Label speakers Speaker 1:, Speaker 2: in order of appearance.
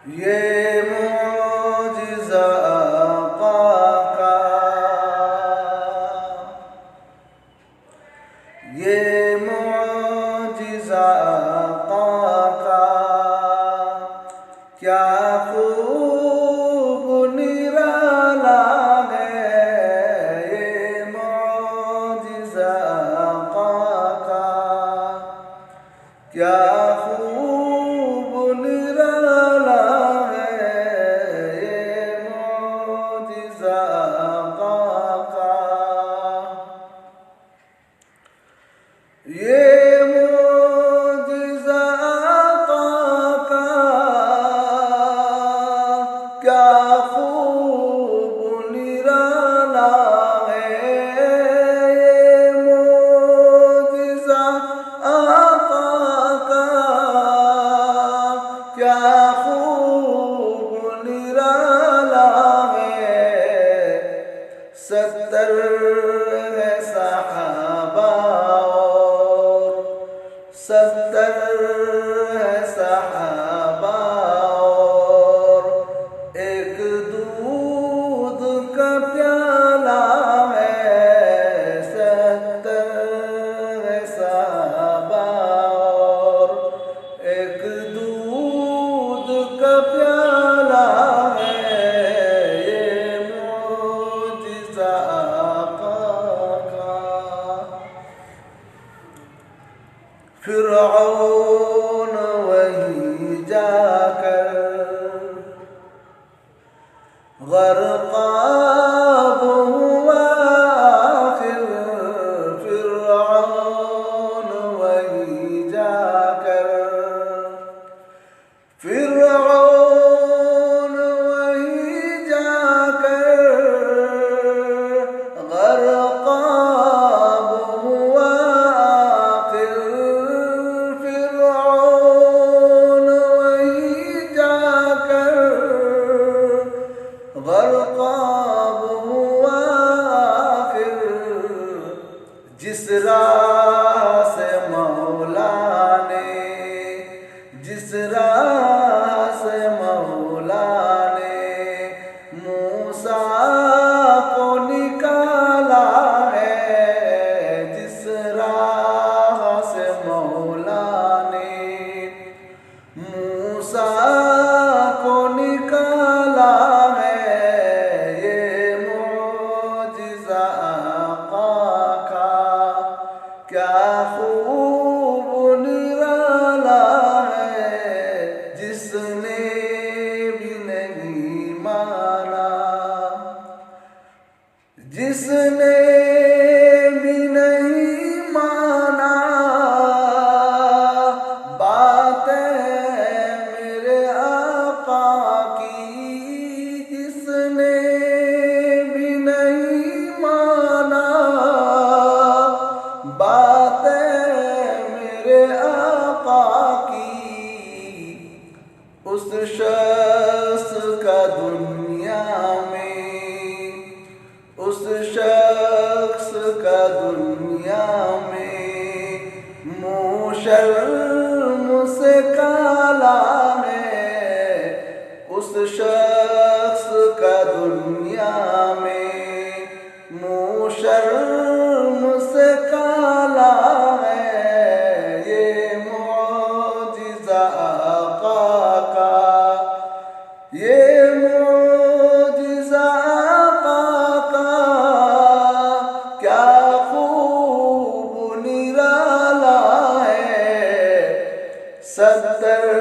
Speaker 1: یہ معجزہ آقا کا، یہ معجزہ آقا کا، کیا خوب نرالا ہے یہ معجزہ آقا کا، کیا خوب نرالا ہے یہ معجزہ آقا کا، یہ معجزہ آقا کا، کیا خوب نرالا ہے یہ معجزہ آقا کا، کیا خوب نرالا ہے، 70 ہے صحابہ اور 70 ہے صحابہ اور ایک دودھ کا پیالہ ہے، 70 ہے صحابہ اور ایک دودھ کا پیالہ ہے یہ معجزہ آقا کا، فرعون وہیں جا کر غرقاب ہوا آخر، فرعون وہیں جا کر، فرعون وہیں جا کر غرقاب ہوا آخر، فرعون وہیں جا کر غرقاب ہوا آخر، جس راہ سے مولا نے، جس راہ سے مولا نے موسیٰ کو نکالا ہے، جس راہ سے مولا نے موسیٰ کو نکالا ہے یہ معجزہ آقا کا، کیا خوب نرالا ہے، جس نے بھی نہیں مانا، جس نے بھی نہیں مانا باتیں میرے آقا کی، جس نے بھی نہیں مانا باتیں میرے آقا کی، اس شخص کا دنیا میں، اس شخص کا دنیا میں منہ شرم سے کالا ہے، اس شخص کا دنیا میں منہ شرم سے کالا ہے یہ معجزہ آقا کا، یہ معجزہ آقا کا، کیا خوب نرالا ہے، 70